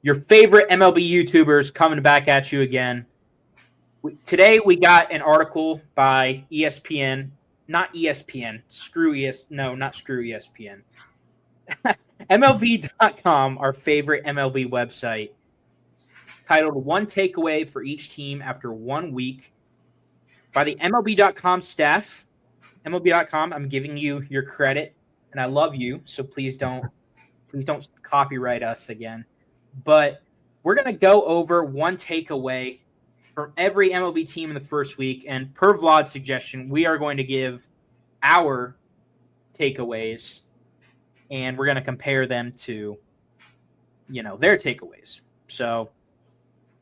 your favorite MLB YouTubers coming back at you again. Today we got an article by ESPN, not ESPN. Not screw ESPN. MLB.com, our favorite MLB website, titled "One Takeaway for Each Team After 1 Week" by the MLB.com staff. MLB.com, I'm giving you your credit, and I love you, so please don't copyright us again. But we're going to go over one takeaway from every MLB team in the first week, and per Vlad's suggestion, we are going to give our takeaways, and we're going to compare them to, their takeaways. So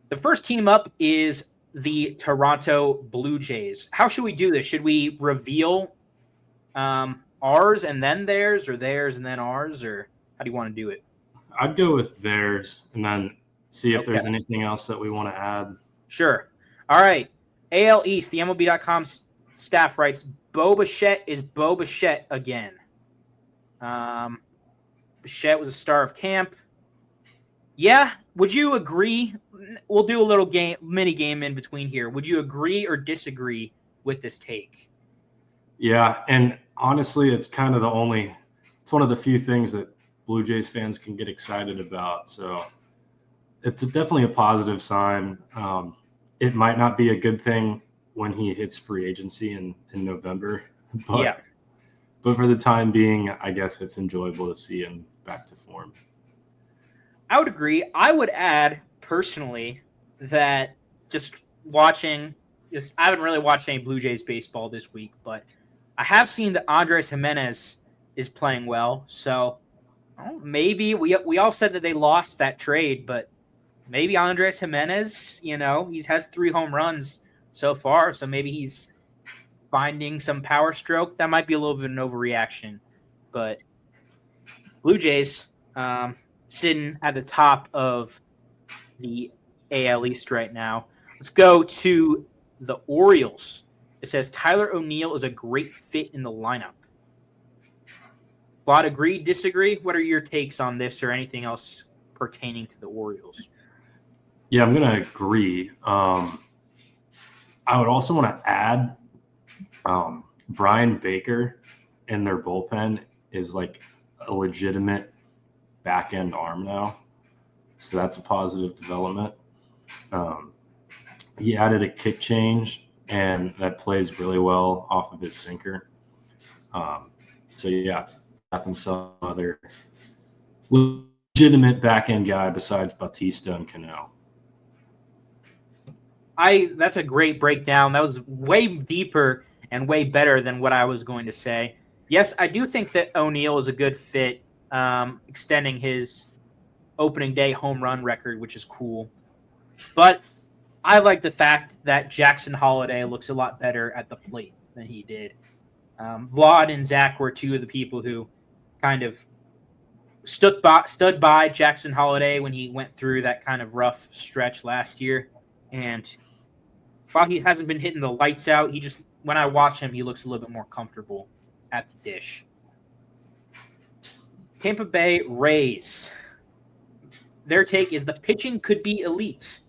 the first team up is the Toronto Blue Jays. How should we do this? Should we reveal ours and then theirs, or theirs and then ours, or how do you want to do it? I'd go with theirs and then see if there's anything else that we want to add. Sure. All right. AL East, the MLB.com staff writes, Bo Bichette is Bo Bichette again. Bichette was a star of camp. Yeah. Would you agree? We'll do a little mini game in between here. Would you agree or disagree with this take? Yeah. And honestly, it's kind of it's one of the few things that Blue Jays fans can get excited about. So it's definitely a positive sign. It might not be a good thing when he hits free agency in November, but for the time being, I guess it's enjoyable to see him back to form. I would agree. I would add personally that I haven't really watched any Blue Jays baseball this week, but I have seen that Andres Jimenez is playing well. So maybe we all said that they lost that trade, but maybe Andres Jimenez, he has 3 home runs so far, so maybe he's finding some power stroke. That might be a little bit of an overreaction, but Blue Jays sitting at the top of the AL East right now. Let's go to the Orioles. It says Tyler O'Neill is a great fit in the lineup. Vlad, agree, disagree? What are your takes on this or anything else pertaining to the Orioles? Yeah, I'm going to agree. I would also want to add Brian Baker in their bullpen is like a legitimate back-end arm now. So that's a positive development. He added a kick change, and that plays really well off of his sinker. So, yeah, got themselves another legitimate back-end guy besides Bautista and Cano. That's a great breakdown. That was way deeper and way better than what I was going to say. Yes, I do think that O'Neill is a good fit, extending his opening day home run record, which is cool. But I like the fact that Jackson Holliday looks a lot better at the plate than he did. Vlad and Zach were two of the people who kind of stood by Jackson Holliday when he went through that kind of rough stretch last year. And while he hasn't been hitting the lights out, when I watch him, he looks a little bit more comfortable at the dish. Tampa Bay Rays. Their take is the pitching could be elite.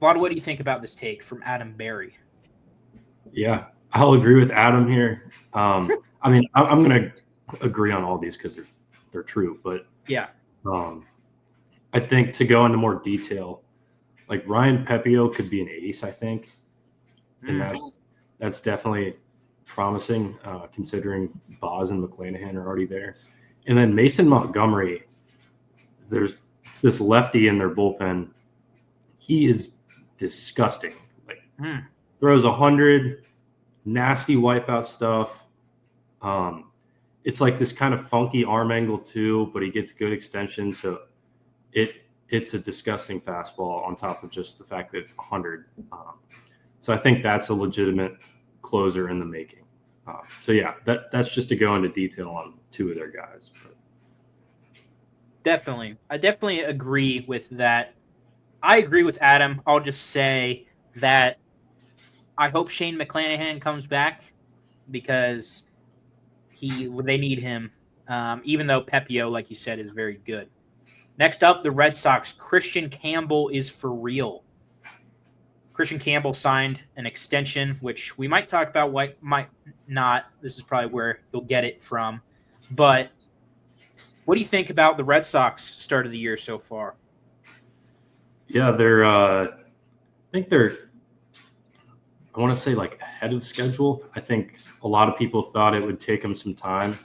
Vlad, what do you think about this take from Adam Berry? Yeah, I'll agree with Adam here. I'm going to agree on all these because they're true. But yeah, I think to go into more detail, like Ryan Pepio could be an ace, I think, and that's definitely promising considering Boz and McClanahan are already there. And then Mason Montgomery, there's this lefty in their bullpen. He is disgusting. Throws 100, nasty wipeout stuff. It's like this kind of funky arm angle too, but he gets good extension. So it's a disgusting fastball on top of just the fact that it's 100. So I think that's a legitimate closer in the making. So yeah, that's just to go into detail on two of their guys. But. Definitely. I definitely agree with that. I agree with Adam. I'll just say that I hope Shane McClanahan comes back because they need him, even though Pepio, like you said, is very good. Next up, the Red Sox. Christian Campbell is for real. Christian Campbell signed an extension, which we might talk about, what might not. This is probably where you'll get it from. But what do you think about the Red Sox start of the year so far? Yeah, I want to say like ahead of schedule. I think a lot of people thought it would take them some time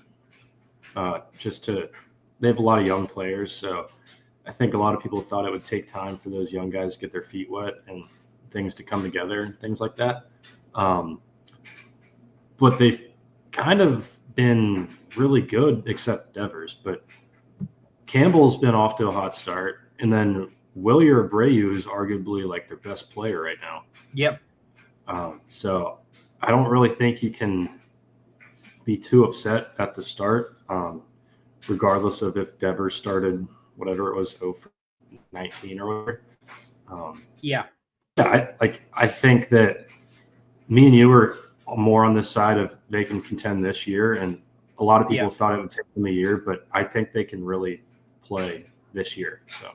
they have a lot of young players. So I think a lot of people thought it would take time for those young guys to get their feet wet and things to come together and things like that. But they've kind of been really good, except Devers. But Campbell's been off to a hot start. And then Wilyer Abreu is arguably like their best player right now. Yep. So I don't really think you can be too upset at the start, regardless of if Devers started whatever it was, 0 for 19 or whatever. I think that me and you were more on this side of they can contend this year, and a lot of people thought it would take them a year, but I think they can really play this year. So,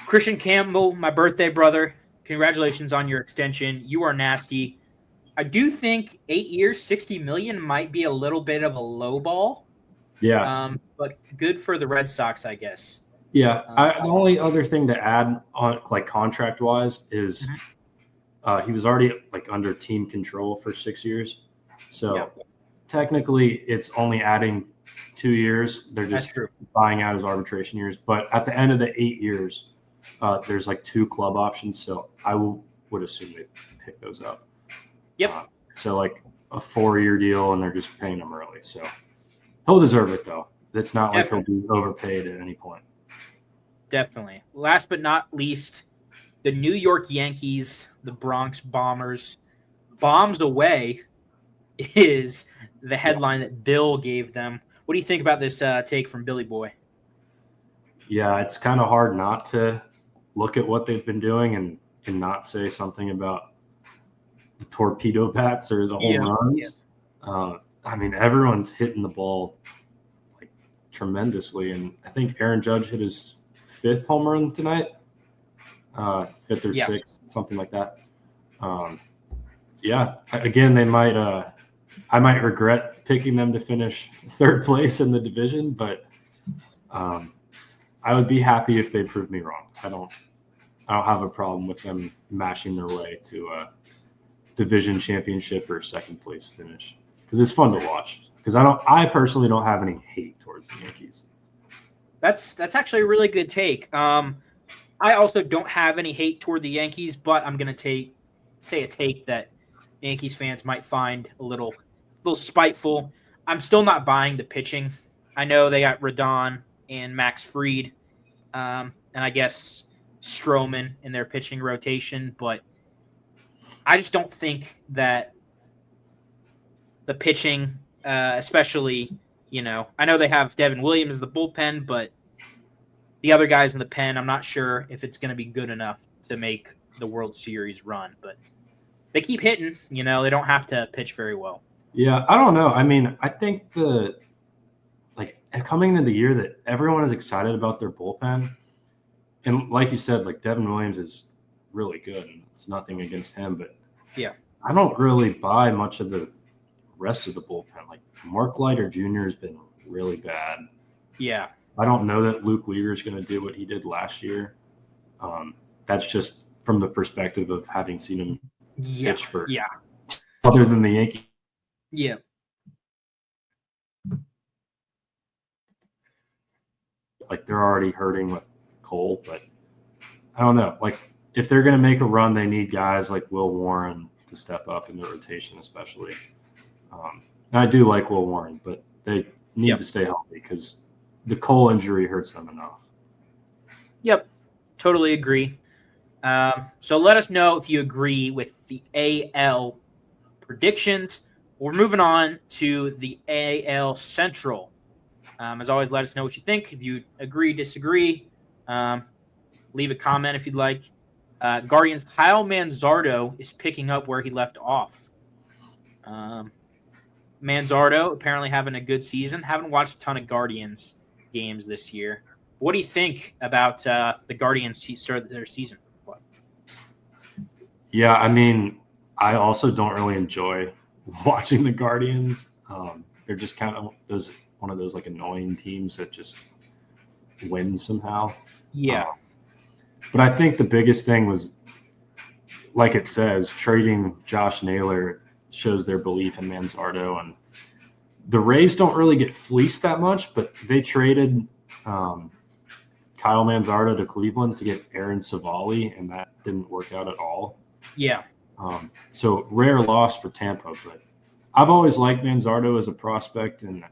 Christian Campbell, my birthday brother, congratulations on your extension. You are nasty. I do think 8 years, $60 million might be a little bit of a low ball. Yeah. But good for the Red Sox, I guess. Yeah. The only other thing to add on, like contract wise, is he was already like under team control for 6 years. So technically it's only adding 2 years. They're just buying out his arbitration years. But at the end of the 8 years, there's like 2 club options. So I would assume they pick those up. Yep. So like a 4-year deal, and they're just paying him early. So he'll deserve it, though. It's not like he'll be overpaid at any point. Definitely. Last but not least, the New York Yankees, the Bronx Bombers. Bombs away is the headline that Bill gave them. What do you think about this take from Billy Boy? Yeah, it's kind of hard not to look at what they've been doing and not say something about the torpedo bats or the home runs. Yeah. I mean, everyone's hitting the ball like tremendously, and I think Aaron Judge hit his 5th home run tonight, 5th or 6th, something like that. Again, they might. I might regret picking them to finish 3rd place in the division, but I would be happy if they proved me wrong. I don't have a problem with them mashing their way to a division championship or 2nd place finish, because it's fun to watch. Because I personally don't have any hate towards the Yankees. That's actually a really good take. I also don't have any hate toward the Yankees, but I'm gonna say a take that Yankees fans might find a little spiteful. I'm still not buying the pitching. I know they got Rodon and Max Fried, and I guess Stroman in their pitching rotation, but I just don't think that the pitching, especially, I know they have Devin Williams in the bullpen, but the other guys in the pen, I'm not sure if it's going to be good enough to make the World Series run. But they keep hitting, they don't have to pitch very well. Yeah, I don't know. I mean, I think coming into the year that everyone is excited about their bullpen. And like you said, like Devin Williams is really good, and it's nothing against him, but I don't really buy much of the rest of the bullpen. Like Mark Leiter Jr. has been really bad. Yeah. I don't know that Luke Weaver is going to do what he did last year. That's just from the perspective of having seen him pitch for other than the Yankees. Yeah. Like they're already hurting with Cole, but I don't know. Like if they're going to make a run, they need guys like Will Warren to step up in the rotation, especially. And I do like Will Warren, but they need to stay healthy because the Cole injury hurts them enough. Yep, totally agree. So let us know if you agree with the AL predictions. We're moving on to the AL Central. As always, let us know what you think. If you agree, disagree, leave a comment if you'd like. Guardians' Kyle Manzardo is picking up where he left off. Manzardo apparently having a good season. Haven't watched a ton of Guardians games this year. What do you think about the Guardians start their season? Yeah, I mean, I also don't really enjoy watching the Guardians. They're just kind of one of those like annoying teams that just wins somehow. Yeah. But I think the biggest thing was, like it says, trading Josh Naylor shows their belief in Manzardo. And the Rays don't really get fleeced that much, but they traded Kyle Manzardo to Cleveland to get Aaron Savali, and that didn't work out at all. Yeah. So rare loss for Tampa, but I've always liked Manzardo as a prospect, and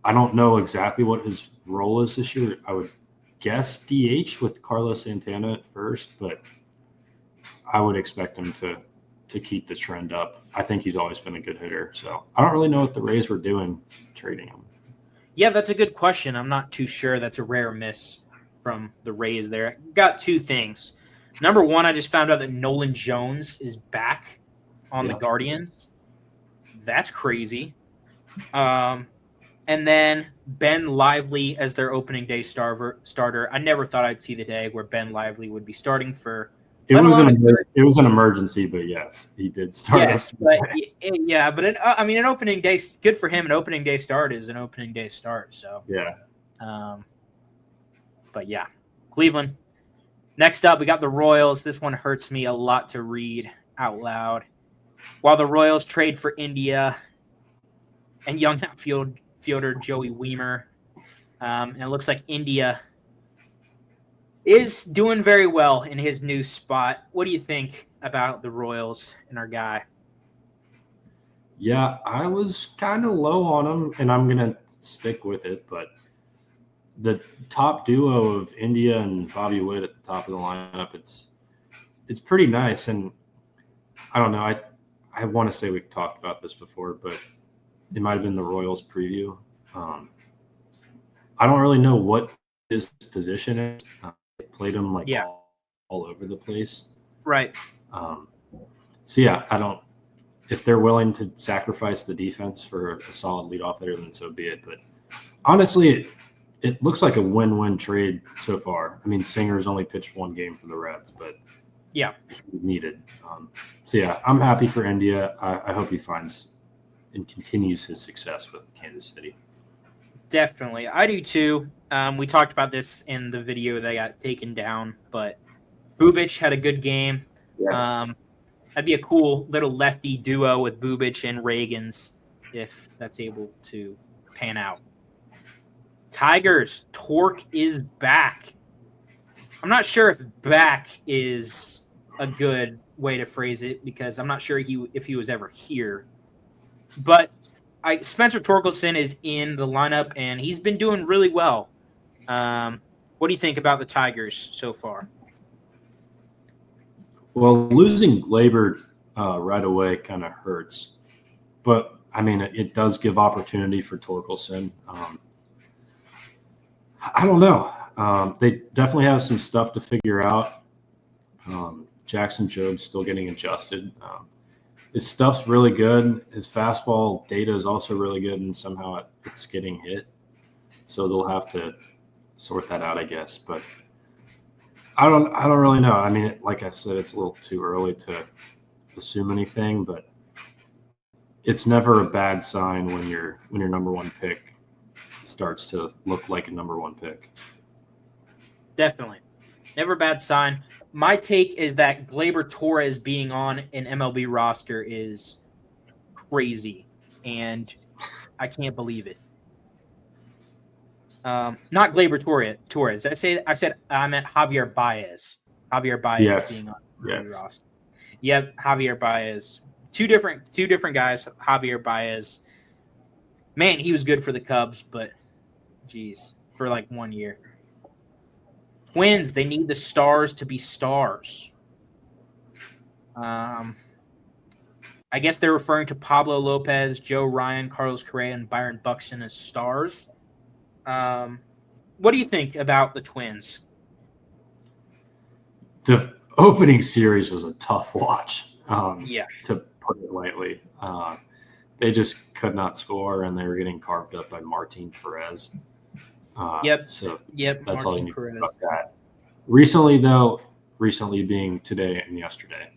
I don't know exactly what his role is this year. I would guess DH with Carlos Santana at first, but I would expect him to keep the trend up. I think he's always been a good hitter, so I don't really know what the Rays were doing trading him. Yeah, that's a good question. I'm not too sure. That's a rare miss from the Rays there. Got two things. Number one, I just found out that Nolan Jones is back on the Guardians. That's crazy. And then Ben Lively as their opening day starter. I never thought I'd see the day where Ben Lively would be starting for. It was an emergency, but yes, he did start. Yes, but an opening day, good for him. An opening day start is an opening day start. So yeah. But yeah, Cleveland. Next up, we got the Royals. This one hurts me a lot to read out loud. While the Royals trade for India and young outfielder Joey Wiemer, and it looks like India is doing very well in his new spot. What do you think about the Royals and our guy? Yeah, I was kind of low on him, and I'm going to stick with it. But the top duo of India and Bobby Witt at the top of the lineup, it's pretty nice. And I don't know, I want to say we've talked about this before, but it might have been the Royals preview. I don't really know what his position is. They've played him all over the place. Right. So yeah, I don't. If they're willing to sacrifice the defense for a solid leadoff hitter, then so be it. But honestly, it looks like a win-win trade so far. I mean, Singer's only pitched one game for the Reds, but yeah, he needed. So yeah, I'm happy for India. I hope he finds and continues his success with Kansas City. Definitely, I do too. We talked about this in the video that got taken down, but Bubic had a good game. Yes. That'd be a cool little lefty duo with Bubic and Reagans if that's able to pan out. Tigers, Torque is back. I'm not sure if back is a good way to phrase it because I'm not sure if he was ever here. But Spencer Torkelson is in the lineup, and he's been doing really well. What do you think about the Tigers so far? Well, losing Glaber right away kind of hurts. But, I mean, it does give opportunity for Torkelson. I don't know. They definitely have some stuff to figure out. Jackson Job's still getting adjusted. His stuff's really good. His fastball data is also really good, and somehow it's getting hit. So they'll have to sort that out, I guess. But I don't really know. I mean, like I said, it's a little too early to assume anything, but it's never a bad sign when your number one pick starts to look like a number one pick. Definitely. Never a bad sign. My take is that Gleyber Torres being on an MLB roster is crazy, and I can't believe it. Not Gleyber Torres. I meant Javier Baez. Javier Baez being on the roster. Yep, Javier Baez. Two different guys. Javier Baez. Man, he was good for the Cubs, but geez, for like 1 year. Twins, they need the stars to be stars. I guess they're referring to Pablo Lopez, Joe Ryan, Carlos Correa, and Byron Buxton as stars. What do you think about the Twins? The opening series was a tough watch, to put it lightly. They just could not score, and they were getting carved up by Martin Perez. Yep. So Yep. that's all you Martin need to Perez. know about that. Recently being today and yesterday,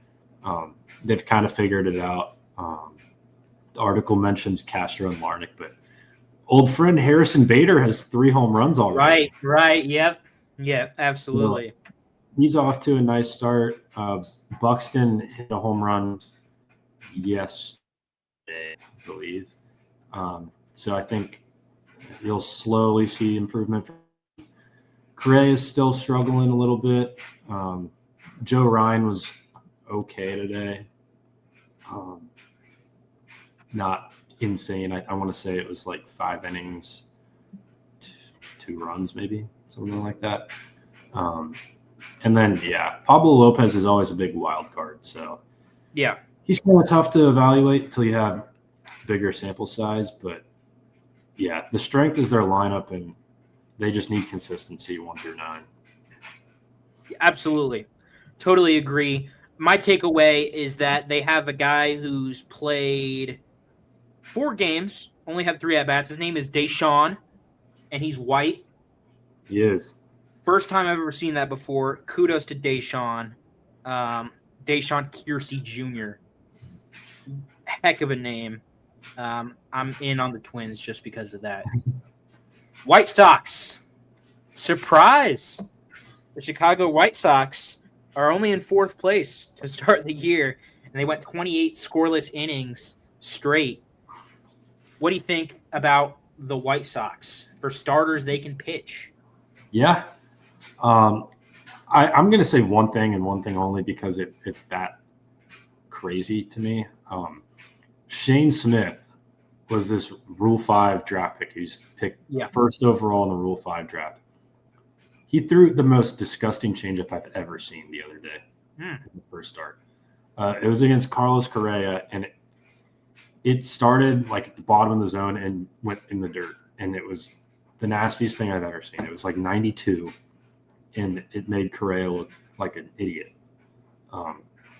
they've kind of figured it out. The article mentions Castro and Larnick, but old friend Harrison Bader has 3 home runs already. Right. Yep. Yep. Absolutely. So he's off to a nice start. Buxton hit a home run yesterday, I believe. So I think you'll slowly see improvement. Correa is still struggling a little bit. Joe Ryan was okay today. Not insane. I want to say it was like 5 innings, 2 runs, maybe something like that. And then, Pablo Lopez is always a big wild card. So yeah, he's kind of tough to evaluate until you have bigger sample size. But yeah, the strength is their lineup, and they just need consistency 1 through 9. Absolutely. Totally agree. My takeaway is that they have a guy who's played 4 games, only had 3 at-bats. His name is Deshaun, and he's white. He is. First time I've ever seen that before. Kudos to Deshaun. Deshaun Kiersey Jr. Heck of a name. I'm in on the Twins just because of that. White Sox. Surprise! The Chicago White Sox are only in 4th place to start the year, and they went 28 scoreless innings straight. What do you think about the White Sox? For starters, they can pitch. Yeah. I'm going to say one thing and one thing only because it's that crazy to me. Shane Smith was this Rule 5 draft pick. He's picked first overall in the Rule 5 draft. He threw the most disgusting changeup I've ever seen the other day in the first start. It was against Carlos Correa, and it started like at the bottom of the zone and went in the dirt. And it was the nastiest thing I've ever seen. It was like 92, and it made Correa look like an idiot.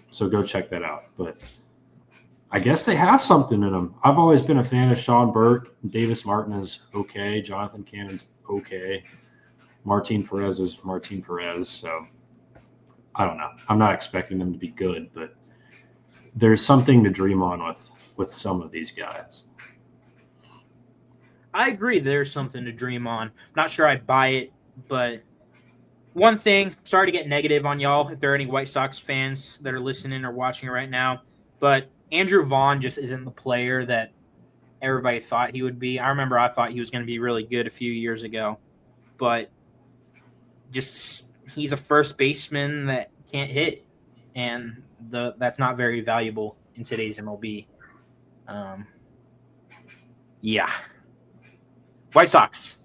So go check that out. But I guess they have something in them. I've always been a fan of Sean Burke. Davis Martin is okay. Jonathan Cannon's okay. Martin Perez is Martin Perez. So I don't know. I'm not expecting them to be good, but there's something to dream on with some of these guys. I agree there's something to dream on. I'm not sure I'd buy it, but one thing, sorry to get negative on y'all if there are any White Sox fans that are listening or watching right now, but Andrew Vaughn just isn't the player that everybody thought he would be. I remember I thought he was going to be really good a few years ago, but just he's a first baseman that can't hit, and that's not very valuable in today's MLB. White Sox.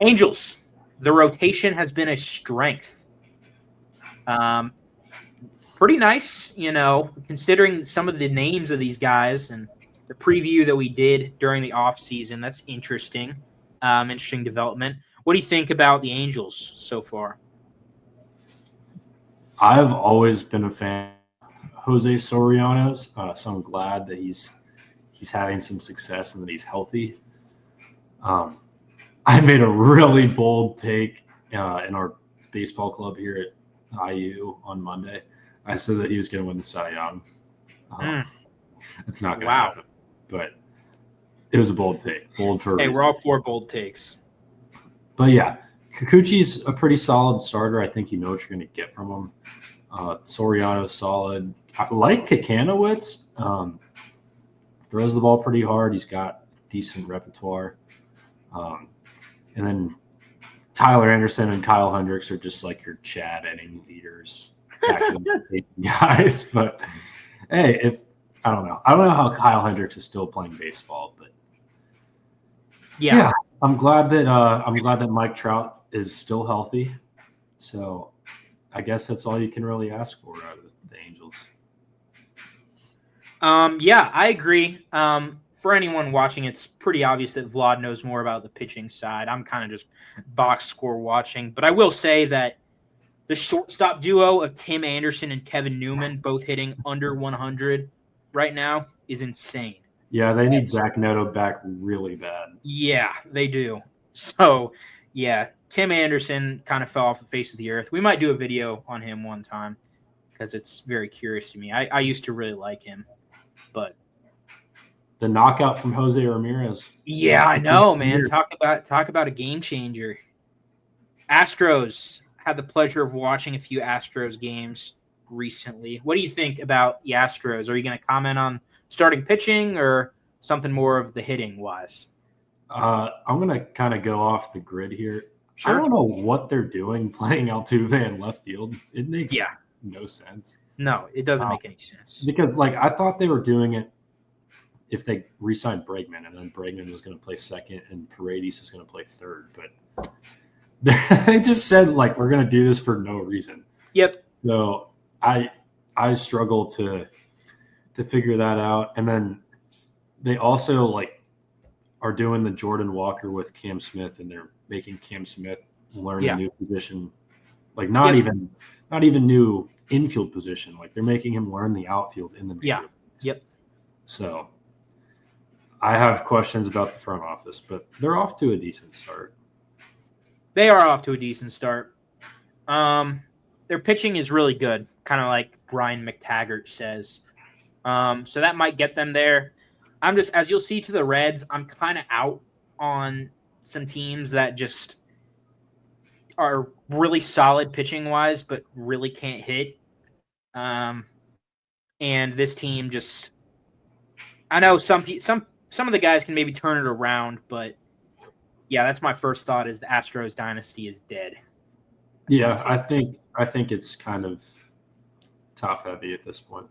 Angels. The rotation has been a strength. Pretty nice, considering some of the names of these guys and the preview that we did during the offseason. That's interesting. Interesting development. What do you think about the Angels so far? I've always been a fan of Jose Soriano's, so I'm glad that he's having some success and that he's healthy. I made a really bold take in our baseball club here at IU on Monday. I said that he was going to win the Cy Young. It's not going to happen, but it was a bold take. Bold for a reason. We're all for bold takes. But yeah, Kikuchi's a pretty solid starter. I think you know what you're going to get from him. Soriano's solid. I like Kakanowitz. Throws the ball pretty hard. He's got decent repertoire. And then Tyler Anderson and Kyle Hendricks are just like your Chad inning leaders, guys. But hey, I don't know how Kyle Hendricks is still playing baseball, but yeah, I'm glad that Mike Trout is still healthy. So I guess that's all you can really ask for out of the Angels. Yeah, I agree. For anyone watching, it's pretty obvious that Vlad knows more about the pitching side. I'm kind of just box score watching. But I will say that the shortstop duo of Tim Anderson and Kevin Newman, both hitting under 100 right now, is insane. Yeah, they need Zach Neto back really bad. Yeah, they do. So, Yeah, Tim Anderson kind of fell off the face of the earth. We might do a video on him one time because it's very curious to me. I used to really like him, but The knockout from Jose Ramirez. yeah, I know, man. Talk about a game changer. Astros, had the pleasure of watching a few Astros games recently. What do you think about the Astros? Are you going to comment on starting pitching or something more of the hitting wise? I'm going to kind of go off the grid here. Sure. I don't know what they're doing playing Altuve in left field. It makes no sense. No, it doesn't make any sense. Because, like, I thought they were doing it if they re-signed Bregman, and then Bregman was going to play second and Paredes was going to play third. But they just said, like, we're going to do this for no reason. Yep. So I struggle to figure that out. And then they also, like, are doing the Jordan Walker with Cam Smith, and they're making Cam Smith learn a new position. Like, not even new infield position. Like, they're making him learn the outfield in the major leagues. Yep. So I have questions about the front office, but they're off to a decent start. They are off to a decent start. Their pitching is really good, kind of like Brian McTaggart says. So that might get them there. I'm just, as you'll see to the Reds, I'm kind of out on some teams that just are really solid pitching wise, but really can't hit. And this team just, I know some of the guys can maybe turn it around, but yeah, that's my first thought is the Astros dynasty is dead. Yeah, I think it's kind of top heavy at this point.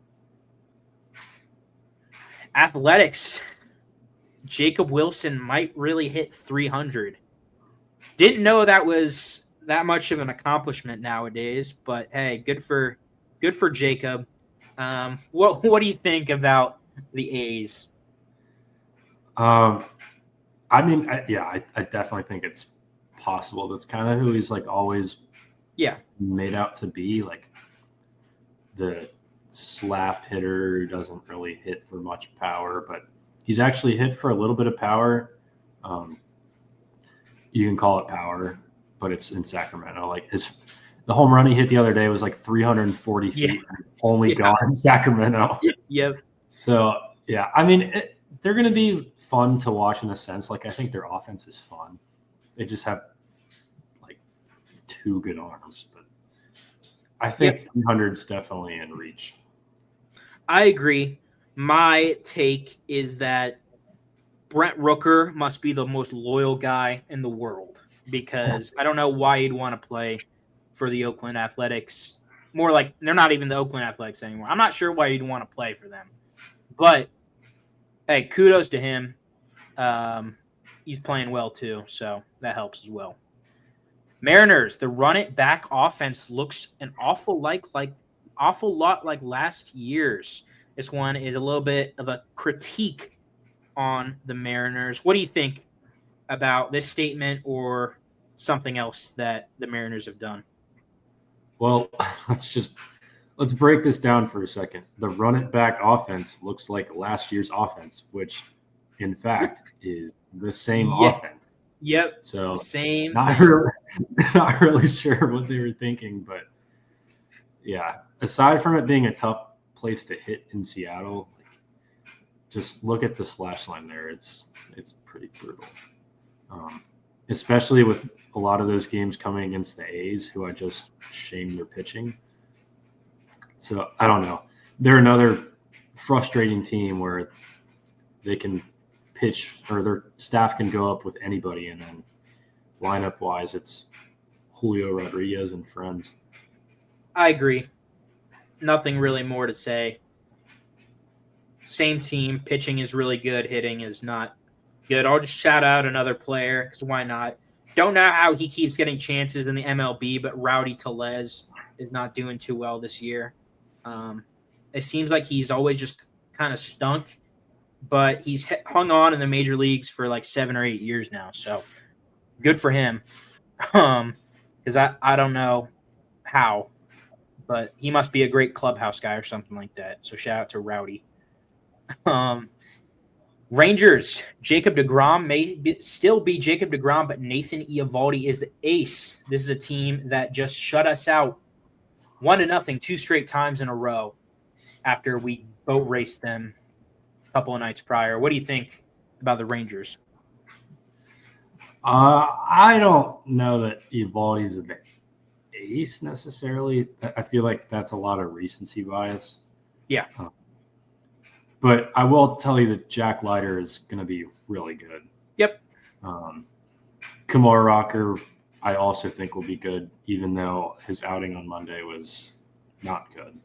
Athletics. Jacob Wilson might really hit 300. Didn't know that was that much of an accomplishment nowadays, but hey, good for Jacob. What do you think about the A's? I mean, I definitely think it's possible. That's kind of who he's like always made out to be, like the slap hitter who doesn't really hit for much power, but he's actually hit for a little bit of power. You can call it power, but it's in Sacramento. Like the home run he hit the other day was like 340 feet, only gone in Sacramento. Yep. So yeah, I mean, they're going to be fun to watch in a sense. Like, I think their offense is fun. They just have like two good arms, but I think 300 is definitely in reach. I agree. My take is that Brent Rooker must be the most loyal guy in the world, because I don't know why he'd want to play for the Oakland Athletics. More like they're not even the Oakland Athletics anymore. I'm not sure why he'd want to play for them. But hey, kudos to him. He's playing well too, so that helps as well. Mariners, the run it back offense looks an awful lot like last year's. This one is a little bit of a critique on the Mariners. What do you think about this statement or something else that the Mariners have done? Well, let's break this down for a second. The run it back offense looks like last year's offense, which in fact is the same offense. Yep. So same. Not really sure what they were thinking, but yeah. Aside from it being a tough place to hit in Seattle, just look at the slash line there. It's pretty brutal, especially with a lot of those games coming against the A's, who I just shamed their pitching. So I don't know. They're another frustrating team where they can pitch, or their staff can go up with anybody, and then lineup wise, it's Julio Rodriguez and friends. I agree. Nothing really more to say. Same team. Pitching is really good. Hitting is not good. I'll just shout out another player, because why not? Don't know how he keeps getting chances in the MLB, but Rowdy Tellez is not doing too well this year. It seems like he's always just kind of stunk, but he's hung on in the major leagues for like 7 or 8 years now. So good for him. Because I don't know how, but he must be a great clubhouse guy or something like that. So shout out to Rowdy. Rangers, Jacob deGrom still be Jacob deGrom, but Nathan Eovaldi is the ace. This is a team that just shut us out 1-0 2 straight times in a row after we boat raced them a couple of nights prior. What do you think about the Rangers? I don't know that Eovaldi is the ace necessarily. I feel like that's a lot of recency bias. Yeah. But I will tell you that Jack Leiter is going to be really good. Yep. Kumar Rocker, I also think will be good, even though his outing on Monday was not good.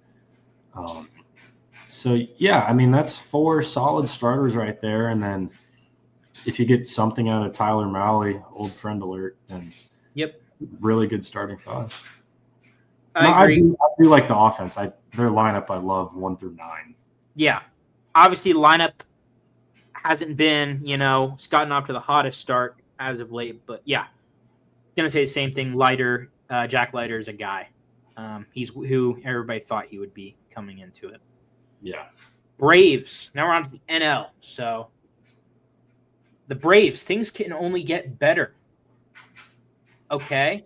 So, yeah, I mean, that's 4 solid starters right there. And then if you get something out of Tyler Mahle, old friend alert, then really good starting 5. I agree. I do like the offense. Their lineup I love 1 through 9. Yeah. Obviously, lineup hasn't been, it's gotten off to the hottest start as of late. But, yeah, going to say the same thing. Jack Leiter is a guy. He's who everybody thought he would be coming into it. Yeah. Braves. Now we're on to the NL. So, the Braves, things can only get better. Okay.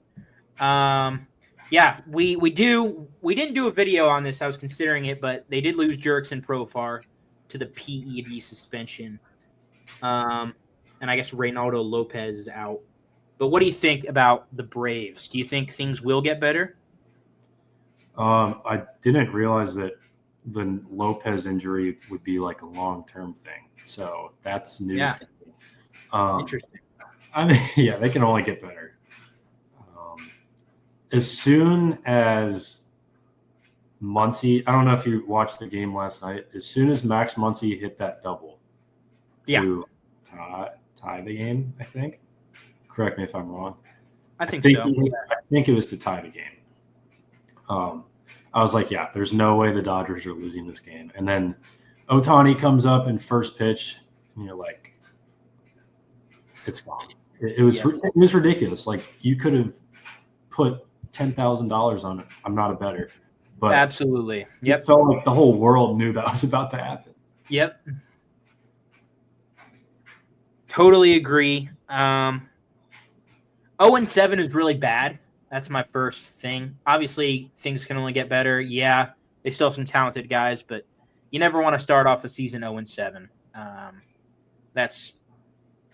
Yeah, we didn't do a video on this. I was considering it, but they did lose Jurickson Profar to the PED suspension. And I guess Reynaldo Lopez is out. But what do you think about the Braves? Do you think things will get better? I didn't realize that the Lopez injury would be like a long-term thing. So that's news to me. Interesting. I mean, yeah, they can only get better. As soon as Muncy, I don't know if you watched the game last night, as soon as Max Muncy hit that double to tie the game, I think. Correct me if I'm wrong. I think so. I think it was to tie the game. I was like, yeah, there's no way the Dodgers are losing this game. And then Ohtani comes up in first pitch, and you're like, it's gone. It was ridiculous. Like, you could have put $10,000 on it. I'm not a bettor. But absolutely. Yep. It felt like the whole world knew that was about to happen. Yep. Totally agree. 0-7 is really bad. That's my first thing. Obviously, things can only get better. Yeah, they still have some talented guys, but you never want to start off a season 0-7. That's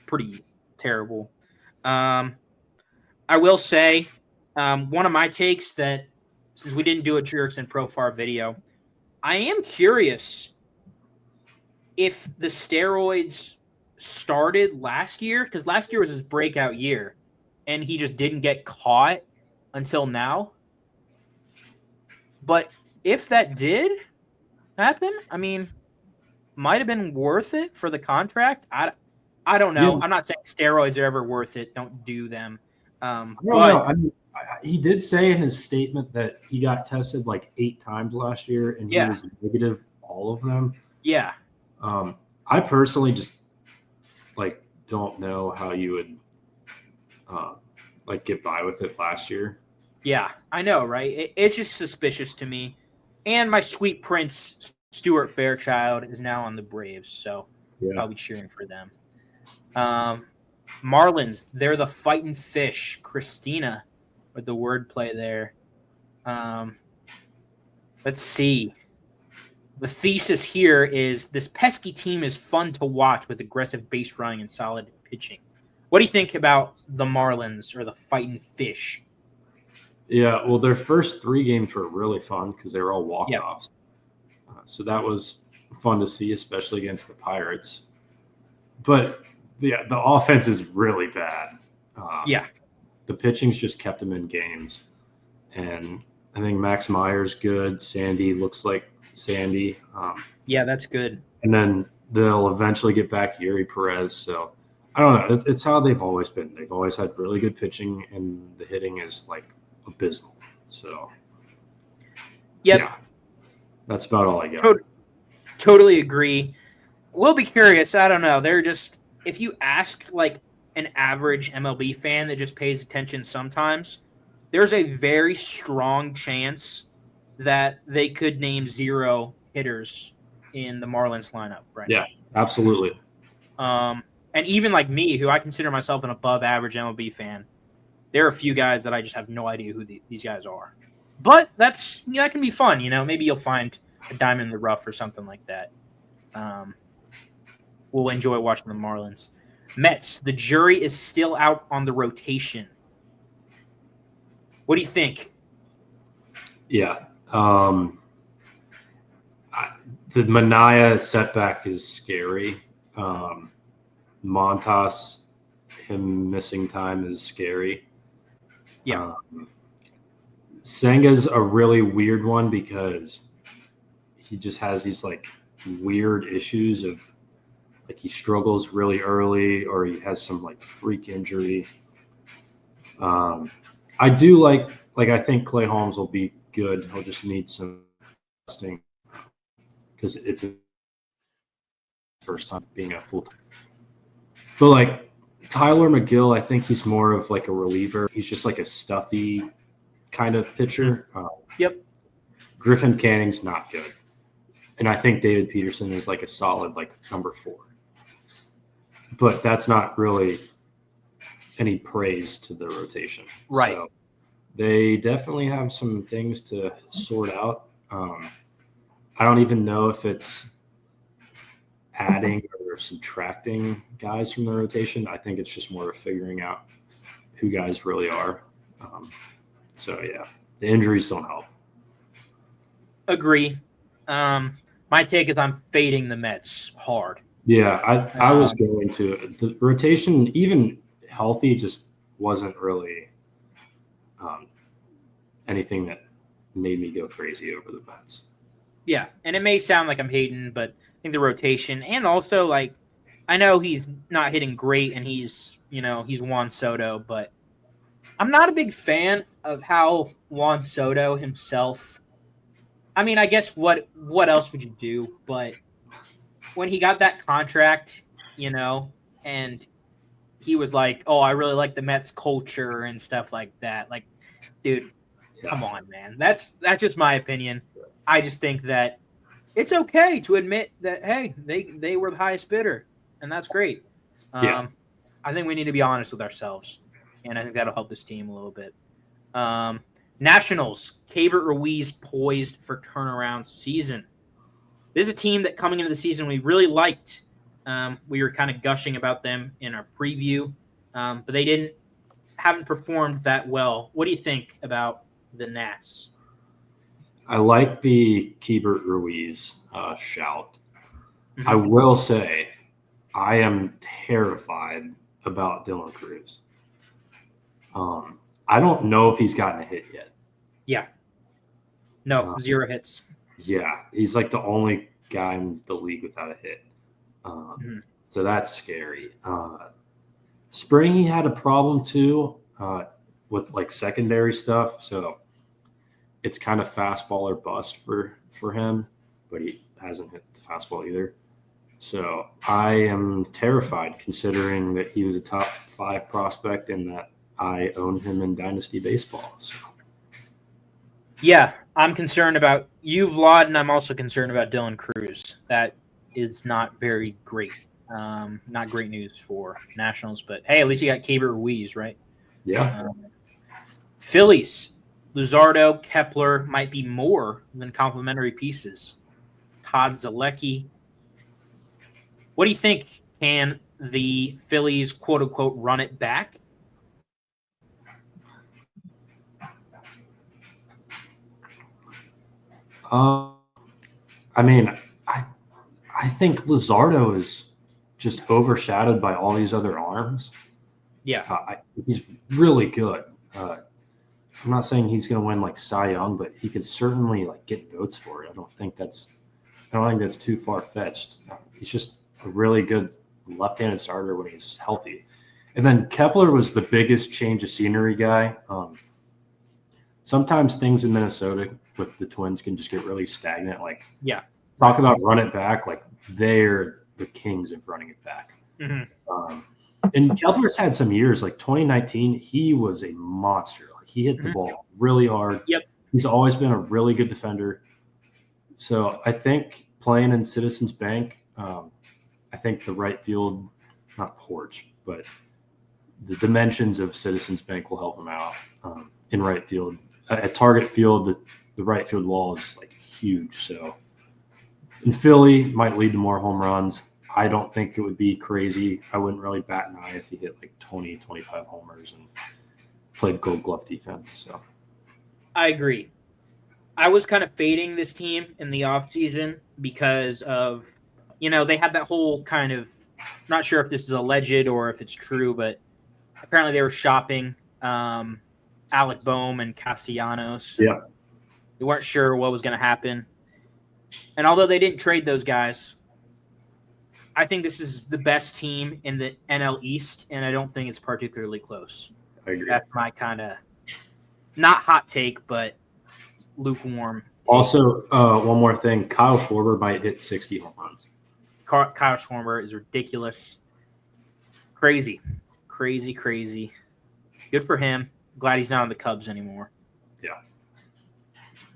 pretty terrible. I will say one of my takes that, since we didn't do a Jurickson Profar video, I am curious if the steroids started last year, because last year was his breakout year, and he just didn't get caught until now. But if that did happen, I mean, might have been worth it for the contract. I don't know. Yeah. I'm not saying steroids are ever worth it. Don't do them. He did say in his statement that he got tested like 8 times last year, and he was negative all of them. Yeah. I personally just don't know how you would get by with it last year. Yeah, I know, right? It's just suspicious to me. And my sweet prince Stuart Fairchild is now on the Braves, so I'll be cheering for them. Marlins, they're the fighting fish. Christina with the wordplay there. Let's see. The thesis here is this pesky team is fun to watch with aggressive base running and solid pitching. What do you think about the Marlins or the fighting fish? Yeah, well, their first 3 games were really fun because they were all walk-offs. So that was fun to see, especially against the Pirates. But, the offense is really bad. The pitching's just kept them in games. And I think Max Meyer's good. Sandy looks like Sandy. That's good. And then they'll eventually get back Yuri Perez. So, I don't know. It's how they've always been. They've always had really good pitching, and the hitting is, abysmal. So, that's about all I got. Totally agree. We'll be curious. I don't know. They're just, if you ask an average MLB fan that just pays attention sometimes, there's a very strong chance that they could name 0 hitters in the Marlins lineup right now. Yeah, absolutely. And even like me, who I consider myself an above average MLB fan, there are a few guys that I just have no idea who these guys are. But that can be fun, Maybe you'll find a diamond in the rough or something like that. We'll enjoy watching the Marlins. Mets, the jury is still out on the rotation. What do you think? Yeah. The Mania setback is scary. Montas, him missing time is scary. Yeah. Senga's a really weird one because he just has these like weird issues of like he struggles really early or he has some like freak injury. I do like I think Clay Holmes will be good. He'll just need some testing because it's his first time being a full time. But like Tyler McGill, I think he's more of like a reliever. He's just like a stuffy kind of pitcher. Yep. Griffin Canning's not good. And I think David Peterson is like a solid like number 4. But that's not really any praise to the rotation. Right. So they definitely have some things to sort out. I don't even know if it's adding or subtracting guys from the rotation. I think it's just more of figuring out who guys really are. So, yeah, the injuries don't help. Agree. My take is I'm fading the Mets hard. Yeah, I was going to. The rotation, even healthy, just wasn't really anything that made me go crazy over the Mets. Yeah, and it may sound like I'm hating, but I think the rotation and also like I know he's not hitting great and he's Juan Soto, but I'm not a big fan of how Juan Soto himself. I mean, I guess what else would you do? But when he got that contract, and he was like, "Oh, I really like the Mets culture and stuff like that." Like, dude, come on, man. That's just my opinion. I just think that it's okay to admit that hey, they were the highest bidder, and that's great. I think we need to be honest with ourselves, and I think that'll help this team a little bit. Nationals, Keibert Ruiz poised for turnaround season. This is a team that coming into the season we really liked. We were kind of gushing about them in our preview, but they haven't performed that well. What do you think about the Nats? I like the Keibert Ruiz shout. Mm-hmm. I will say I am terrified about Dylan Cruz. I don't know if he's gotten a hit yet. Yeah. No, 0 hits. Yeah, he's like the only guy in the league without a hit. So that's scary. Spring, he had a problem too with like secondary stuff. So it's kind of fastball or bust for him, but he hasn't hit the fastball either. So I am terrified considering that he was a top 5 prospect and that I own him in Dynasty Baseball. So. Yeah, I'm concerned about Vlad, and I'm also concerned about Dylan Cruz. That is not very great. Not great news for Nationals, but hey, at least you got Keibert Ruiz, right? Yeah. Phillies, Luzardo, Kepler might be more than complementary pieces. Todd Zalecki. What do you think? Can the Phillies, quote unquote, run it back? I mean, I think Luzardo is just overshadowed by all these other arms. Yeah. He's really good. I'm not saying he's going to win like Cy Young, but he could certainly like get votes for it. I don't think that's too far fetched. He's just a really good left-handed starter when he's healthy. And then Kepler was the biggest change of scenery guy. Sometimes things in Minnesota with the Twins can just get really stagnant. Like, talk about run it back. Like, they're the kings of running it back. Mm-hmm. And Kepler's had some years, like 2019, he was a monster. Like, he hit the ball really hard. Yep. He's always been a really good defender. So I think playing in Citizens Bank, I think the right field, not porch, but the dimensions of Citizens Bank will help him out in right field. At Target Field, the right field wall is like huge. So in Philly, might lead to more home runs. I don't think it would be crazy. I wouldn't really bat an eye if he hit like 20, 25 homers and played Gold Glove defense. So I agree. I was kind of fading this team in the offseason because of, they had that whole kind of, not sure if this is alleged or if it's true, but apparently they were shopping Alec Boehm and Castellanos. Yeah. They weren't sure what was going to happen. And although they didn't trade those guys, I think this is the best team in the NL East, and I don't think it's particularly close. I agree. That's my kind of, not hot take, but lukewarm. Also, one more thing. Kyle Schwarber might hit 60 home runs. Kyle Schwarber is ridiculous. Crazy. Good for him. Glad he's not on the Cubs anymore. Yeah.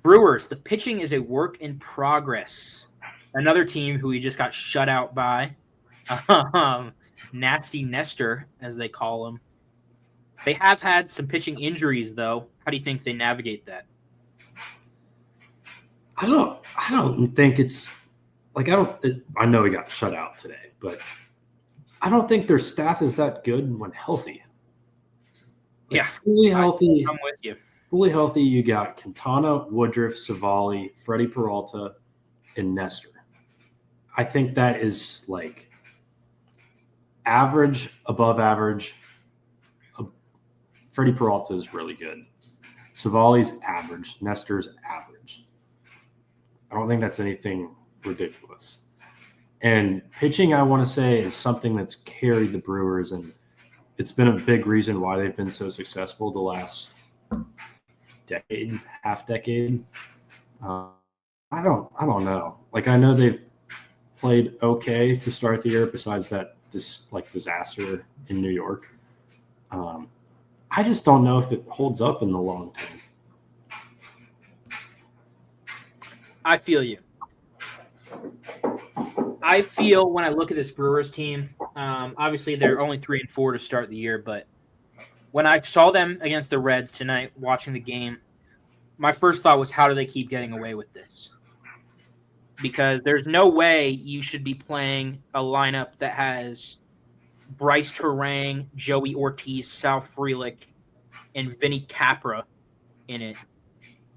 Brewers, the pitching is a work in progress. Another team who we just got shut out by. Nasty Nestor, as they call him. They have had some pitching injuries, though. How do you think they navigate that? I don't think it's like I know he got shut out today, but I don't think their staff is that good when healthy. Yeah, fully healthy. I'm with you. Fully healthy, you got Quintana, Woodruff, Savali, Freddie Peralta, and Nestor. I think that is like average, above average. Freddie Peralta is really good. Savali's average. Nestor's average. I don't think that's anything ridiculous. And pitching, I want to say, is something that's carried the Brewers, and it's been a big reason why they've been so successful the last decade, half decade. I don't know. Like, I know they've played okay to start the year, besides that disaster in New York. I just don't know if it holds up in the long term. I feel you. I feel when I look at this Brewers team, obviously they're only 3-4 to start the year, but when I saw them against the Reds tonight, watching the game, my first thought was, how do they keep getting away with this? Because there's no way you should be playing a lineup that has Bryce Terang, Joey Ortiz, Sal Frelick, and Vinny Capra in it,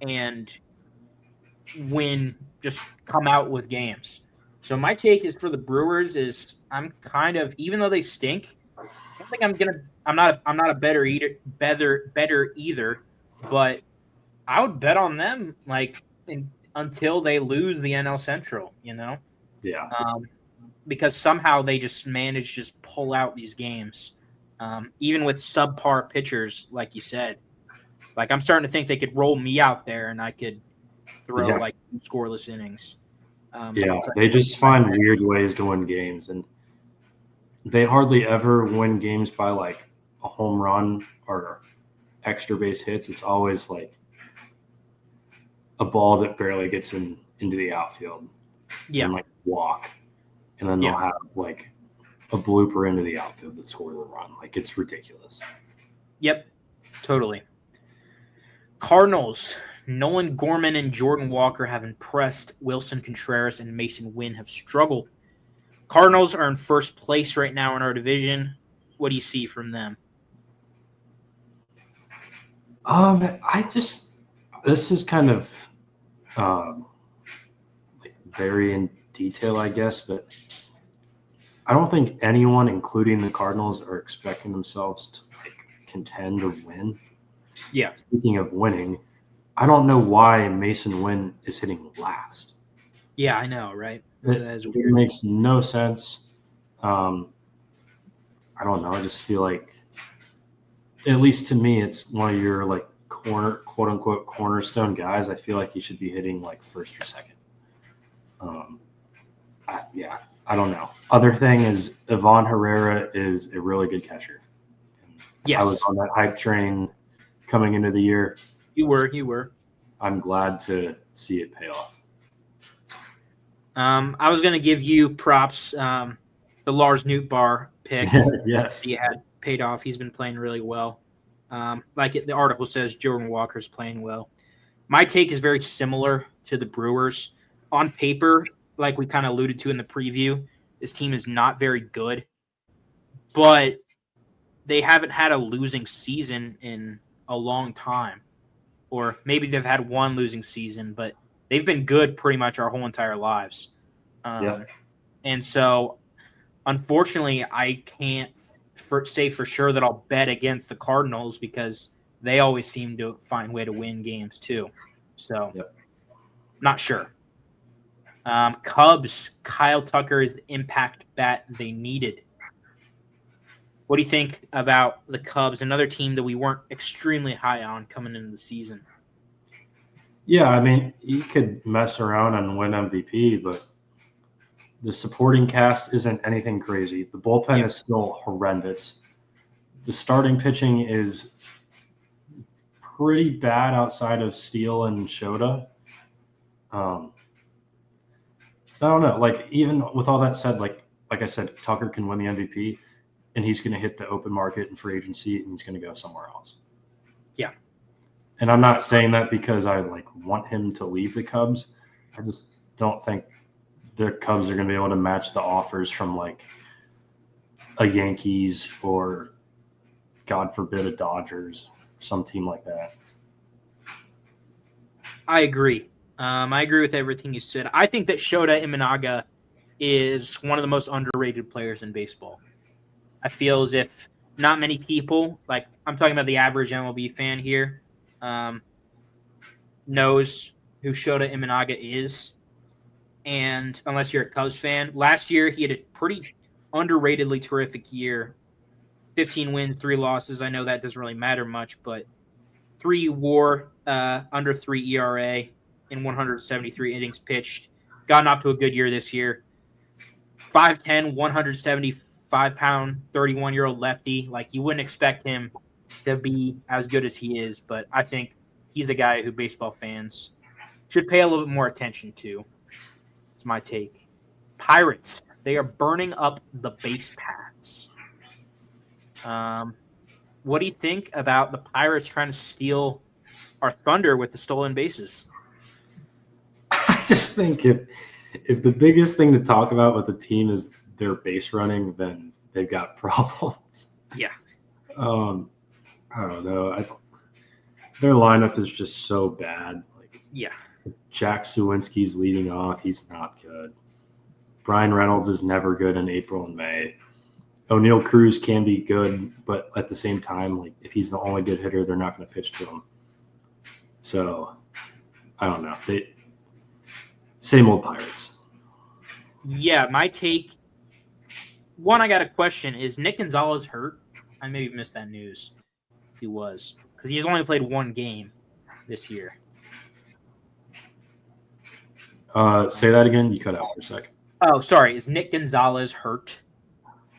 and just come out with games. So my take is for the Brewers is I'm kind of, even though they stink, I don't think I'm not a better either, but I would bet on them until they lose the NL Central, Yeah. Because somehow they just manage to just pull out these games, even with subpar pitchers, like you said. Like, I'm starting to think they could roll me out there and I could throw scoreless innings. They just find weird ways to win games, and they hardly ever win games by like a home run or extra base hits. It's always like a ball that barely gets into the outfield. Yeah. And walk. And then they'll have like a blooper into the outfield that scores a run. Like, it's ridiculous. Yep. Totally. Cardinals. Nolan Gorman and Jordan Walker have impressed. Wilson Contreras and Mason Wynn have struggled. Cardinals are in first place right now in our division. What do you see from them? This is kind of very in detail, I guess, but I don't think anyone, including the Cardinals, are expecting themselves to contend or win. Yeah. Speaking of winning, I don't know why Mason Wynn is hitting last. Yeah, I know, right? It makes no sense. I don't know. I just feel like, at least to me, it's one of your quote unquote cornerstone guys. I feel like he should be hitting first or second. I don't know. Other thing is, Ivan Herrera is a really good catcher. Yes. I was on that hype train coming into the year. You were. I'm glad to see it pay off. I was going to give you props the Lars Nootbaar pick. Yes. He had paid off. He's been playing really well. The article says, Jordan Walker's playing well. My take is very similar to the Brewers. On paper, like we kind of alluded to in the preview, this team is not very good, but they haven't had a losing season in a long time. Or maybe they've had one losing season, but they've been good pretty much our whole entire lives. And so, unfortunately, I can't say for sure that I'll bet against the Cardinals because they always seem to find a way to win games too. So, not sure. Cubs, Kyle Tucker is the impact bat they needed. What do you think about the Cubs, another team that we weren't extremely high on coming into the season? Yeah, I mean, he could mess around and win MVP, but the supporting cast isn't anything crazy. The bullpen is still horrendous. The starting pitching is pretty bad outside of Steele and Shota. I don't know. Like, even with all that said, like I said, Tucker can win the MVP, and he's going to hit the open market and free agency, and he's going to go somewhere else. Yeah. And I'm not saying that because I want him to leave the Cubs. I just don't think the Cubs are going to be able to match the offers from a Yankees or, God forbid, a Dodgers, some team like that. I agree. I agree with everything you said. I think that Shota Imanaga is one of the most underrated players in baseball. I feel as if not many people, I'm talking about the average MLB fan here, knows who Shota Imanaga is. And unless you're a Cubs fan, last year he had a pretty underratedly terrific year. 15 wins, 3 losses. I know that doesn't really matter much, but 3 WAR, under 3 ERA in 173 innings pitched. Gotten off to a good year this year. 5'10", 175-pound, 31-year-old lefty. You wouldn't expect him to be as good as he is, but I think he's a guy who baseball fans should pay a little bit more attention to. It's my take. Pirates, they are burning up the base paths. What do you think about the Pirates trying to steal our thunder with the stolen bases? I just think if the biggest thing to talk about with the team is their base running, then they've got problems. Yeah. I don't know. Their lineup is just so bad. Jack Suwinski's leading off. He's not good. Brian Reynolds is never good in April and May. O'Neal Cruz can be good, but at the same time, if he's the only good hitter, they're not going to pitch to him. So, I don't know. Same old Pirates. Yeah, my take. One, I got a question. Is Nick Gonzalez hurt? I maybe missed that news. He was. Because he's only played 1 game this year. Say that again. You cut out for a second. Oh, sorry. Is Nick Gonzalez hurt?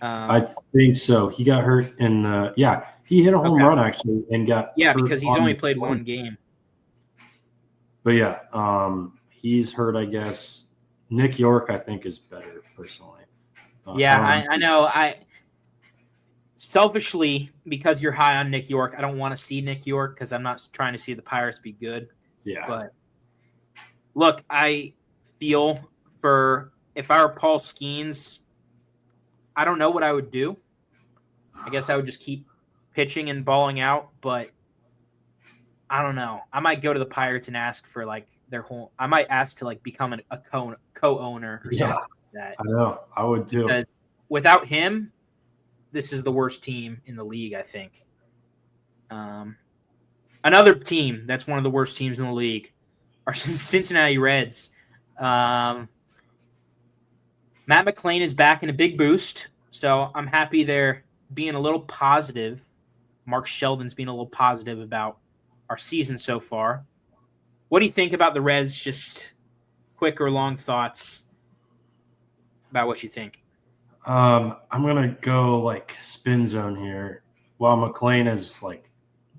I think so. He got hurt in he hit a home run actually and got hurt because he's only played 1 game. But he's hurt, I guess. Nick York, I think, is better personally. I know. Selfishly, because you're high on Nick York, I don't want to see Nick York because I'm not trying to see the Pirates be good. Yeah. But look, I feel if I were Paul Skeens, I don't know what I would do. I guess I would just keep pitching and balling out, but I don't know. I might go to the Pirates and ask for their whole. I might ask to become a co-owner or something like that. I know. I would too. Because without him, this is the worst team in the league, I think. Another team that's one of the worst teams in the league are Cincinnati Reds. Matt McClain is back in a big boost, so I'm happy they're being a little positive. Mark Sheldon's being a little positive about our season so far. What do you think about the Reds? Just quick or long thoughts about what you think. I'm going to go spin zone here. While McClain is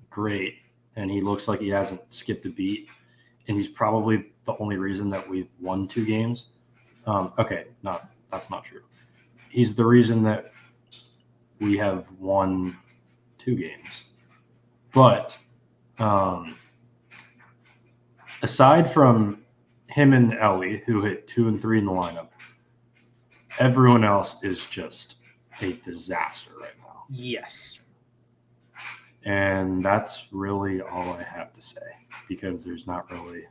great and he looks like he hasn't skipped a beat, and he's probably the only reason that we've won 2 games. Okay, that's not true. he's the reason that we have won 2 games. But aside from him and Ellie, who hit 2 and 3 in the lineup, everyone else is just a disaster right now. Yes. And that's really all I have to say, because there's not really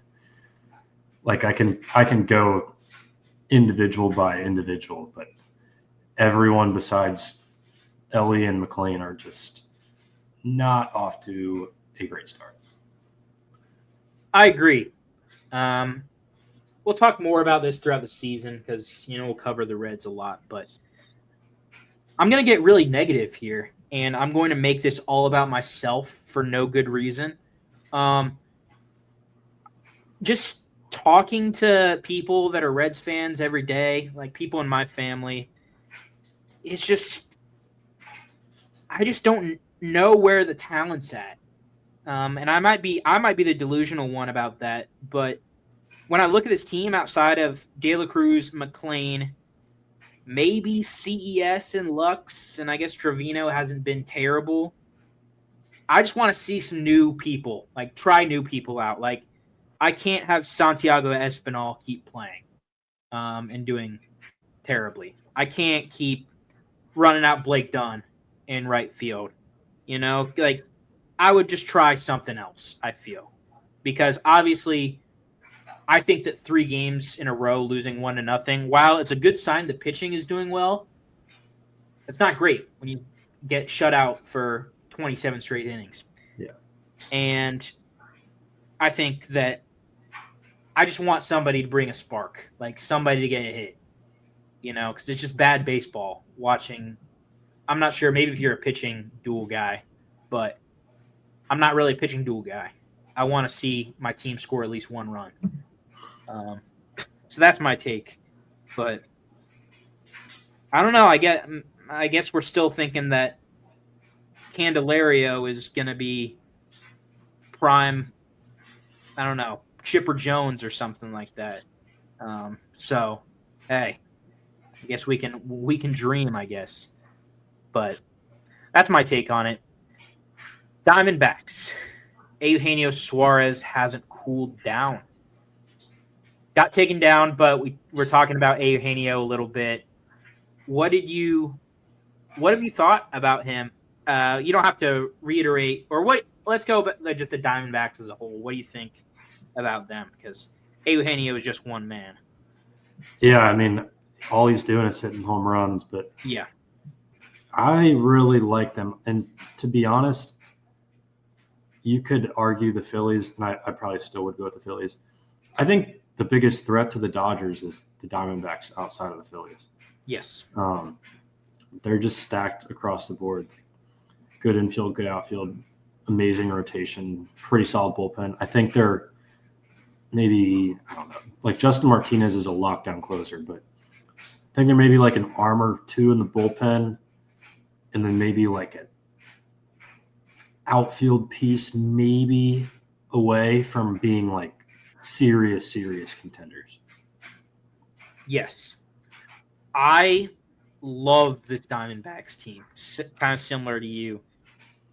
like I can go individual by individual, but everyone besides Ellie and McLean are just not off to a great start. I agree. We'll talk more about this throughout the season because, we'll cover the Reds a lot. But I'm going to get really negative here, and I'm going to make this all about myself for no good reason. Just talking to people that are Reds fans every day, like people in my family, it's just I just don't know where the talent's at. And I might be the delusional one about that, but when I look at this team outside of De La Cruz, McLean, maybe CES and Lux, and I guess Trevino hasn't been terrible. I just want to see some new people, like try new people out. Like I can't have Santiago Espinal keep playing and doing terribly. I can't keep running out Blake Dunn in right field. Like I would just try something else, I feel. Because obviously I think that 3 games in a row losing 1-0, while it's a good sign the pitching is doing well, it's not great when you get shut out for 27 straight innings. Yeah. And I think that I just want somebody to bring a spark, like somebody to get a hit, because it's just bad baseball watching. I'm not sure, maybe if you're a pitching duel guy, but I'm not really a pitching duel guy. I want to see my team score at least 1 run. So that's my take. But I don't know. I guess we're still thinking that Candelario is going to be prime, I don't know, Chipper Jones or something like that. So, hey, I guess we can dream, I guess. But that's my take on it. Diamondbacks. Eugenio Suarez hasn't cooled down. Got taken down, but we're talking about Eugenio a little bit. What have you thought about him? You don't have to reiterate or what. Let's go, but just the Diamondbacks as a whole. What do you think about them? Because Eugenio is just one man. Yeah, I mean, all he's doing is hitting home runs, but yeah, I really like them. And to be honest, you could argue the Phillies, and I probably still would go with the Phillies. I think the biggest threat to the Dodgers is the Diamondbacks outside of the Phillies. Yes. They're just stacked across the board. Good infield, good outfield, amazing rotation, pretty solid bullpen. I think they're maybe, I don't know, like Justin Martinez is a lockdown closer, but I think they're maybe like an arm or 2 in the bullpen, and then maybe like an outfield piece maybe away from being like serious contenders. Yes. I love this Diamondbacks team. Kind of similar to you.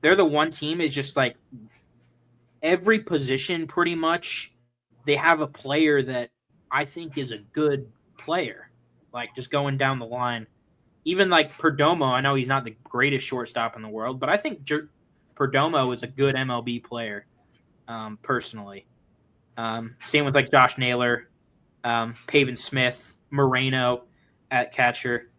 They're the one team is just like every position pretty much they have a player that I think is a good player. Like just going down the line. Even like Perdomo, I know he's not the greatest shortstop in the world, but I think Perdomo is a good MLB player, personally. Same with like Josh Naylor, Pavin Smith, Moreno at catcher.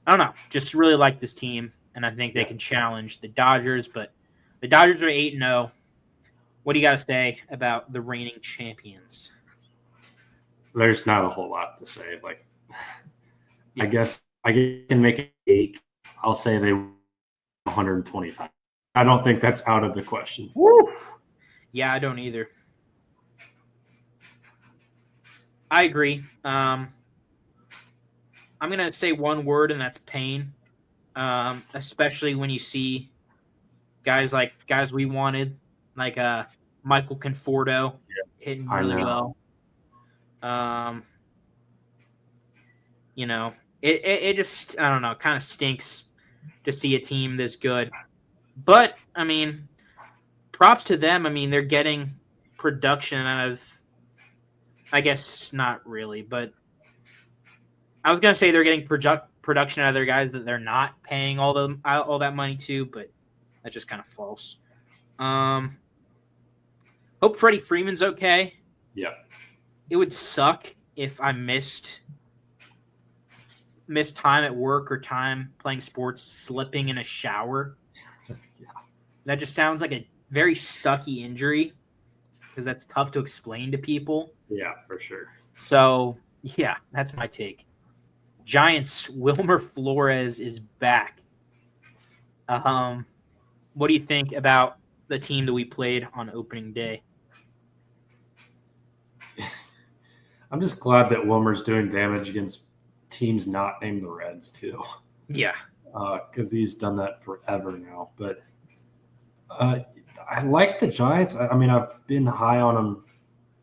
I don't know. Just really like this team, and I think they can challenge the Dodgers. But the Dodgers are 8-0. What do you got to say about the reigning champions? There's not a whole lot to say. Like, I guess I can make it 8. I'll say they 125. I don't think that's out of the question. Woo! Yeah, I don't either. I agree. I'm going to say one word, and that's pain, especially when you see guys we wanted, like Michael Conforto hitting really well. It just, I don't know, kind of stinks to see a team this good. But, I mean, props to them. I mean, they're getting production out of, I guess not really, but I was going to say they're getting production out of their guys that they're not paying all that money to, but that's just kind of false. Hope Freddie Freeman's okay. Yeah. It would suck if I missed time at work or time playing sports slipping in a shower. Yeah. That just sounds like a very sucky injury because that's tough to explain to people. Yeah, for sure. So, yeah, that's my take. Giants, Wilmer Flores is back. What do you think about the team that we played on opening day? I'm just glad that Wilmer's doing damage against teams not named the Reds, too. Yeah. Because he's done that forever now. But I like the Giants. I mean, I've been high on them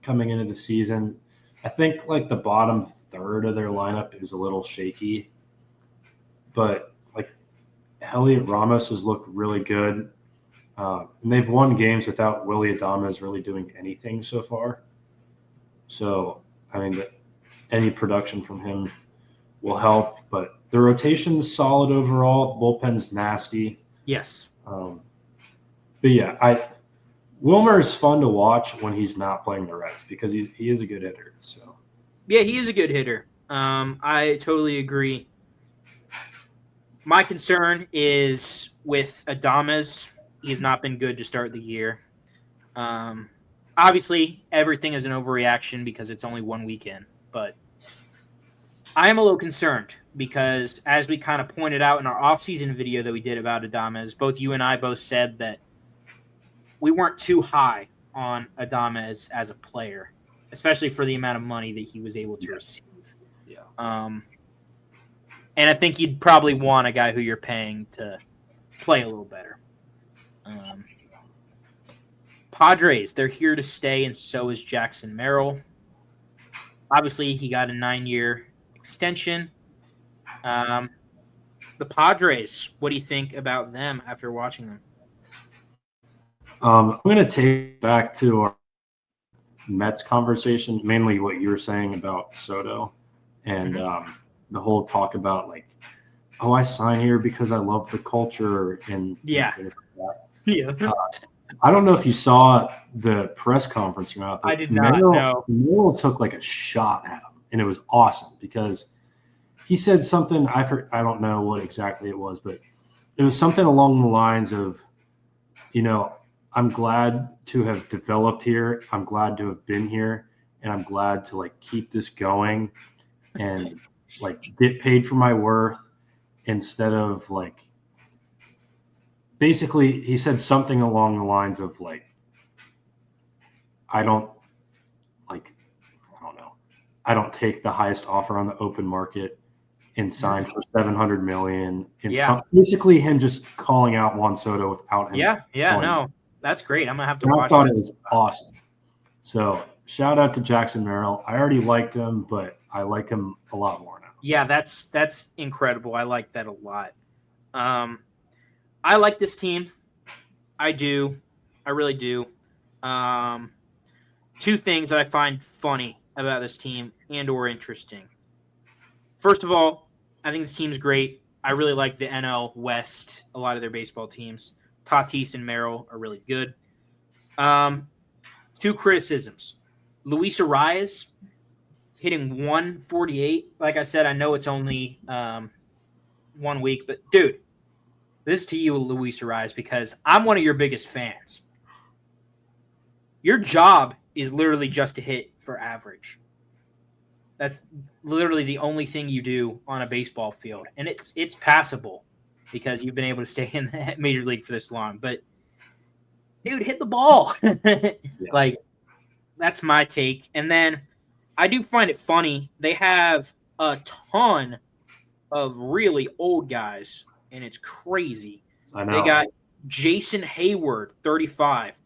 coming into the season. I think, like, the bottom third of their lineup is a little shaky. But, like, Elliot Ramos has looked really good. And they've won games without Willy Adames really doing anything so far. So, I mean, any production from him will help. But the rotation's solid overall. Bullpen's nasty. Yes. But, yeah, Wilmer is fun to watch when he's not playing the Reds because he is a good hitter. So, yeah, he is a good hitter. I totally agree. My concern is with Adames. He's not been good to start the year. Obviously, everything is an overreaction because it's only one weekend. But I am a little concerned because, as we kind of pointed out in our offseason video that we did about Adames, both you and I both said that we weren't too high on Adames as a player, especially for the amount of money that he was able to receive. yeah. And I think you'd probably want a guy who you're paying to play a little better. Padres, they're here to stay, and so is Jackson Merrill. Obviously, he got a 9-year extension. The Padres, what do you think about them after watching them? I'm going to take back to our Mets conversation, mainly what you were saying about Soto and the whole talk about, like, oh, I sign here because I love the culture. And Yeah. I don't know if you saw the press conference or not. I did not know. Merrill took like a shot at him, and it was awesome because he said something. I don't know what exactly it was, but it was something along the lines of, I'm glad to have developed here. I'm glad to have been here, and I'm glad to like keep this going and like get paid for my worth instead of like. Basically, he said something along the lines of like, I don't take the highest offer on the open market and sign for $700 million. And basically him just calling out Juan Soto without him. No, that's great. I'm gonna have to and watch. I thought it was awesome. So shout out to Jackson Merrill. I already liked him, but I like him a lot more now. Yeah, that's incredible. I like that a lot. I like this team. I do. I really do. Two things that I find funny about this team and or interesting. First of all, I think this team's great. I really like the NL West, a lot of their baseball teams. Tatis and Merrill are really good. Two criticisms. Luis Arias hitting 148. Like I said, I know it's only 1 week, but dude, this is to you, Luis Arias, because I'm one of your biggest fans. Your job is literally just to hit for average. That's literally the only thing you do on a baseball field. And it's passable because you've been able to stay in the major league for this long. But, dude, hit the ball. Like, that's my take. And then I do find it funny. They have a ton of really old guys, and it's crazy. I know. They got Jason Hayward, 35.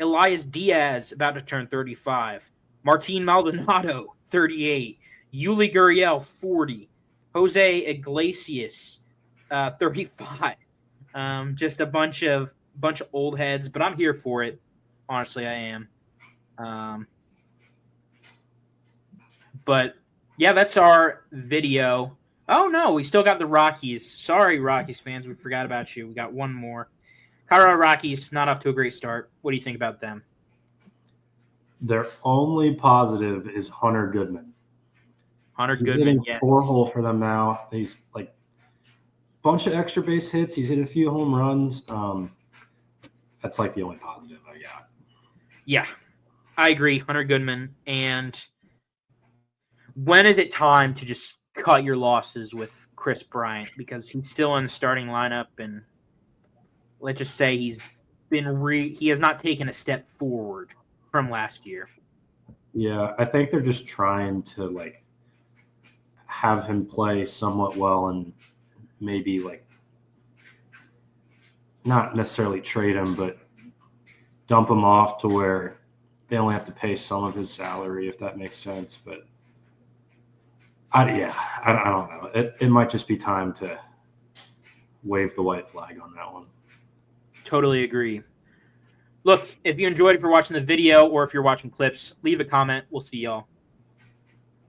Elias Diaz, about to turn 35. Martin Maldonado, 38. Yuli Gurriel, 40. Jose Iglesias, 35. Just a bunch of old heads, but I'm here for it. Honestly, I am. But yeah, that's our video. Oh no, we still got the Rockies. Sorry, Rockies fans, we forgot about you. We got one more. Colorado Rockies not off to a great start. What do you think about them? Their only positive is Hunter Goodman. Hunter He's Goodman, hitting yes. 4-hole for them now. He's like a bunch of extra base hits. He's hit a few home runs. That's like the only positive I got. Yeah, I agree. Hunter Goodman. And when is it time to just cut your losses with Chris Bryant? Because he's still in the starting lineup, and let's just say he has not taken a step forward from last year. Yeah, I think they're just trying to like have him play somewhat well and maybe like not necessarily trade him, but dump him off to where they only have to pay some of his salary, if that makes sense. But I don't know. It might just be time to wave the white flag on that one. Totally agree. Look, if you enjoyed, if you're watching the video or if you're watching clips, leave a comment. We'll see y'all.